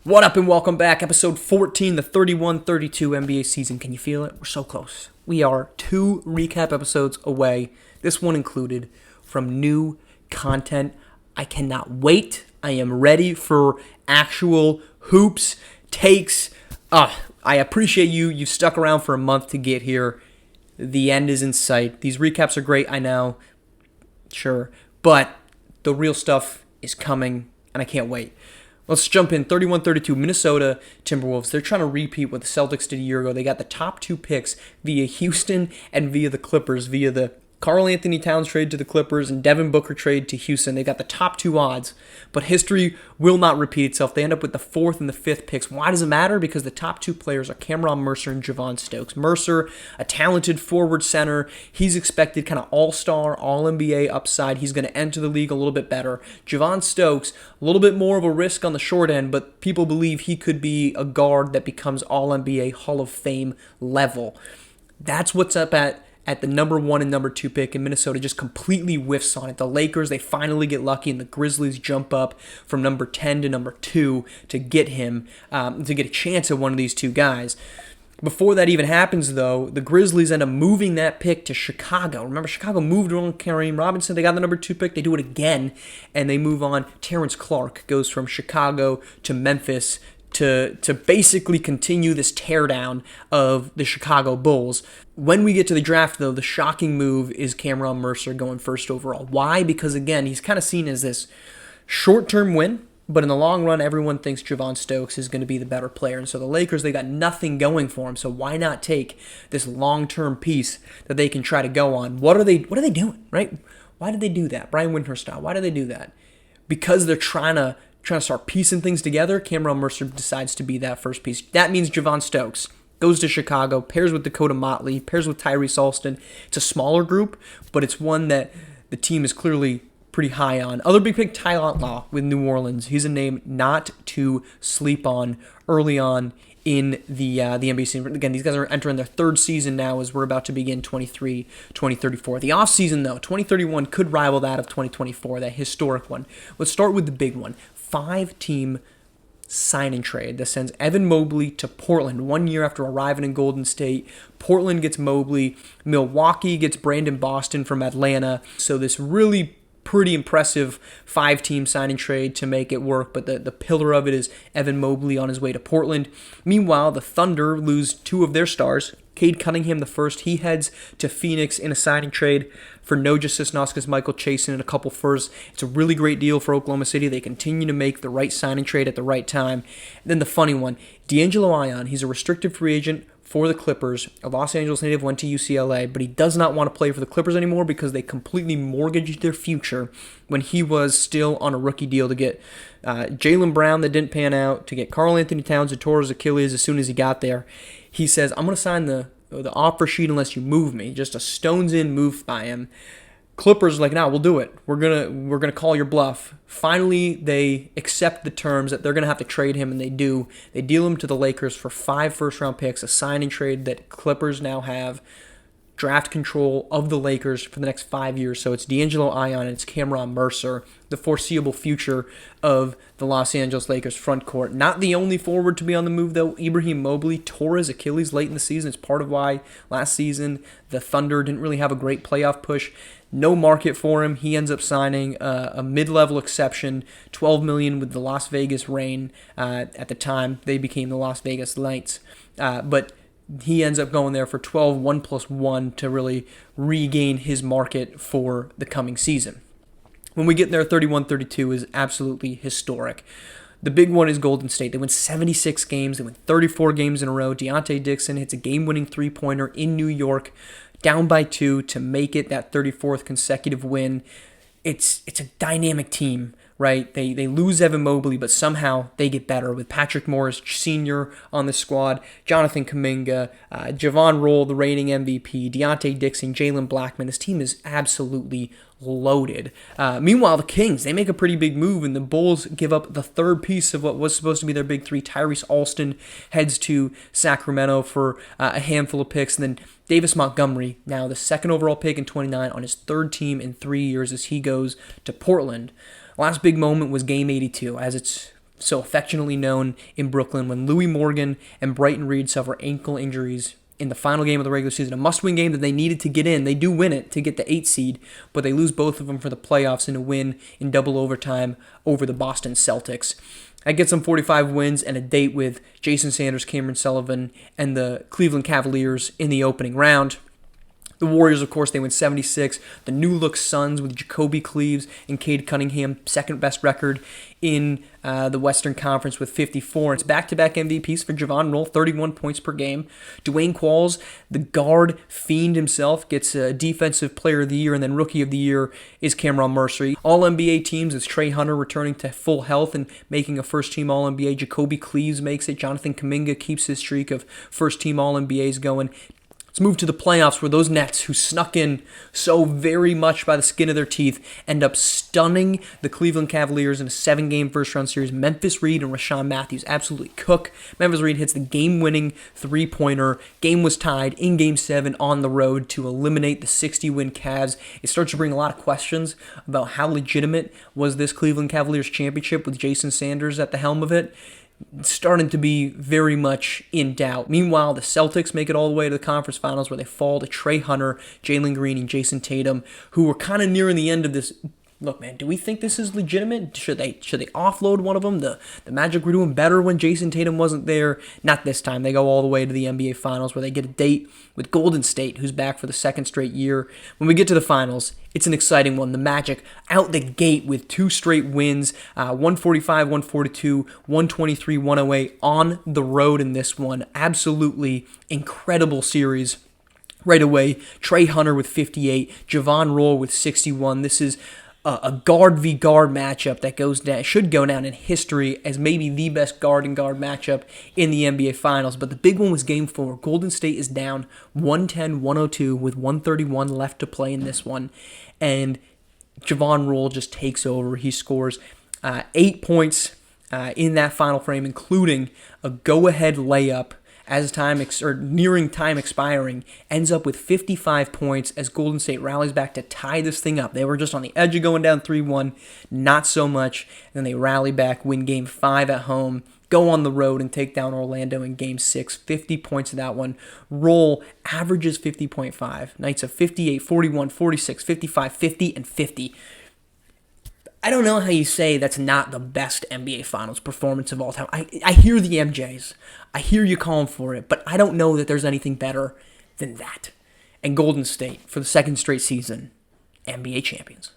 What up and welcome back, episode 14, the 31-32 NBA season. Can you feel it? We're so close. We are 2 recap episodes away, this one included, from new content. I cannot wait. I am ready for actual hoops, takes. I appreciate you. You stuck around for a month to get here. The end is in sight. These recaps are great, I know. Sure. But the real stuff is coming, and I can't wait. Let's jump in. 31-32, Minnesota Timberwolves. They're trying to repeat what the Celtics did a year ago. They got the top 2 picks via Houston and via the Clippers, via the Karl Anthony Towns trade to the Clippers and Devin Booker trade to Houston. They got the top 2 odds, but history will not repeat itself. They end up with the 4th and the 5th picks. Why does it matter? Because the top 2 players are Cameron Mercer and Javon Stokes. Mercer, a talented forward center. He's expected kind of all-star, all-NBA upside. He's going to enter the league a little bit better. Javon Stokes, a little bit more of a risk on the short end, but people believe he could be a guard that becomes all-NBA Hall of Fame level. That's what's up at the number 1 and number 2 pick, in Minnesota just completely whiffs on it. The Lakers, they finally get lucky, and the Grizzlies jump up from number 10 to number 2 to get him, to get a chance at one of these 2 guys. Before that even happens, though, the Grizzlies end up moving that pick to Chicago. Remember, Chicago moved on Kareem Robinson. They got the number 2 pick. They do it again, and they move on. Terrence Clarke goes from Chicago to Memphis to basically continue this teardown of the Chicago Bulls. When we get to the draft, though, the shocking move is Cameron Mercer going first overall. Why? Because, again, he's kind of seen as this short-term win, but in the long run, everyone thinks Javon Stokes is going to be the better player. And so the Lakers, they got nothing going for him, so why not take this long-term piece that they can try to go on? What are they doing, right? Why did they do that? Brian Windhorst style. Why did they do that? Because they're trying to start piecing things together. Cameron Mercer decides to be that first piece. That means Javon Stokes goes to Chicago, pairs with Dakota Motley, pairs with Tyrese Alston. It's a smaller group, but it's one that the team is clearly pretty high on. Other big pick, Ty Law with New Orleans. He's a name not to sleep on early on in the NBA season. Again, these guys are entering their 3rd season now as we're about to begin 2034. The offseason, though, 2031 could rival that of 2024, that historic one. Let's start with the big one. 5-team sign-and trade that sends Evan Mobley to Portland 1 year after arriving in Golden State. Portland gets Mobley. Milwaukee gets Brandon Boston from Atlanta. So this really pretty impressive 5-team sign and trade to make it work, but the pillar of it is Evan Mobley on his way to Portland. Meanwhile, the Thunder lose 2 of their stars. Cade Cunningham the first, he heads to Phoenix in a signing trade for Noja Sosnowskis, Michael Chasen, and a couple firsts. It's a really great deal for Oklahoma City. They continue to make the right signing trade at the right time. And then the funny one, D'Angelo Ion, he's a restricted free agent for the Clippers. A Los Angeles native, went to UCLA, but he does not want to play for the Clippers anymore because they completely mortgaged their future when he was still on a rookie deal to get Jaylen Brown that didn't pan out, to get Karl Anthony Towns that tore his Achilles as soon as he got there. He says, I'm going to sign the offer sheet unless you move me. Just a stones in move by him. Clippers are like, nah, we'll do it. We're gonna call your bluff. Finally, they accept the terms that they're gonna have to trade him, and they do. They deal him to the Lakers for 5 first-round picks, a sign and trade that Clippers now have draft control of the Lakers for the next 5 years. So it's D'Angelo Ion and it's Cameron Mercer, the foreseeable future of the Los Angeles Lakers front court. Not the only forward to be on the move, though. Ibrahim Mobley tore his Achilles late in the season. It's part of why last season the Thunder didn't really have a great playoff push. No market for him. He ends up signing a mid-level exception, $12 million with the Las Vegas Reign. At the time, they became the Las Vegas Knights. But he ends up going there for 12, 1+1 to really regain his market for the coming season. When we get there, 31-32 is absolutely historic. The big one is Golden State. They win 76 games. They win 34 games in a row. Deontay Dixon hits a game-winning three-pointer in New York, down by 2 to make it that 34th consecutive win. It's a dynamic team, right? They lose Evan Mobley, but somehow they get better with Patrick Morris Sr. on the squad, Jonathan Kuminga, Javon Roll, the reigning MVP, Deontay Dixon, Jalen Blackman. This team is absolutely loaded. Meanwhile, the Kings, they make a pretty big move, and the Bulls give up the 3rd piece of what was supposed to be their big 3. Tyrese Alston heads to Sacramento for a handful of picks, and then Davis Montgomery, now the 2nd overall pick in 29, on his 3rd team in 3 years as he goes to Portland. Last big moment was Game 82, as it's so affectionately known in Brooklyn, when Louis Morgan and Brighton Reed suffer ankle injuries in the final game of the regular season, a must-win game that they needed to get in. They do win it to get the 8 seed, but they lose both of them for the playoffs in a win in double overtime over the Boston Celtics. That gets them 45 wins and a date with Jason Sanders, Cameron Sullivan, and the Cleveland Cavaliers in the opening round. The Warriors, of course, they win 76. The new-look Suns with Jacoby Cleaves and Cade Cunningham, second-best record in the Western Conference with 54. It's back-to-back MVPs for Javon Roll, 31 points per game. Dwayne Qualls, the guard fiend himself, gets a Defensive Player of the Year, and then Rookie of the Year is Cameron Mercer. All-NBA teams is Trey Hunter returning to full health and making a first-team All-NBA. Jacoby Cleaves makes it. Jonathan Kuminga keeps his streak of first-team All-NBAs going. Let's move to the playoffs, where those Nets, who snuck in so very much by the skin of their teeth, end up stunning the Cleveland Cavaliers in a 7-game first-round series. Memphis Reed and Rashawn Matthews absolutely cook. Memphis Reed hits the game-winning three-pointer. Game was tied in Game 7 on the road to eliminate the 60-win Cavs. It starts to bring a lot of questions about how legitimate was this Cleveland Cavaliers championship with Jason Sanders at the helm of it. Starting to be very much in doubt. Meanwhile, the Celtics make it all the way to the conference finals, where they fall to Trey Hunter, Jalen Green, and Jason Tatum, who were kind of nearing the end of this. Look, man, do we think this is legitimate? Should they offload one of them? The Magic were doing better when Jason Tatum wasn't there. Not this time. They go all the way to the NBA Finals, where they get a date with Golden State, who's back for the second straight year. When we get to the finals, it's an exciting one. The Magic out the gate with 2 straight wins, 145, 142, 123, 108 on the road in this one. Absolutely incredible series. Right away, Trey Hunter with 58, Javon Roll with 61. This is a guard v guard matchup that should go down in history as maybe the best guard and guard matchup in the NBA Finals. But the big one was Game 4. Golden State is down 110-102 with 131 left to play in this one, and Javon Roll just takes over. He scores 8 points in that final frame, including a go-ahead layup as nearing time expiring, ends up with 55 points as Golden State rallies back to tie this thing up. They were just on the edge of going down 3-1, not so much, and then they rally back, win Game 5 at home, go on the road and take down Orlando in Game 6, 50 points in that one. Roll averages 50.5, nights of 58, 41, 46, 55, 50, and 50. I don't know how you say that's not the best NBA Finals performance of all time. I hear the MJs. I hear you calling for it, but I don't know that there's anything better than that. And Golden State, for the second straight season, NBA champions.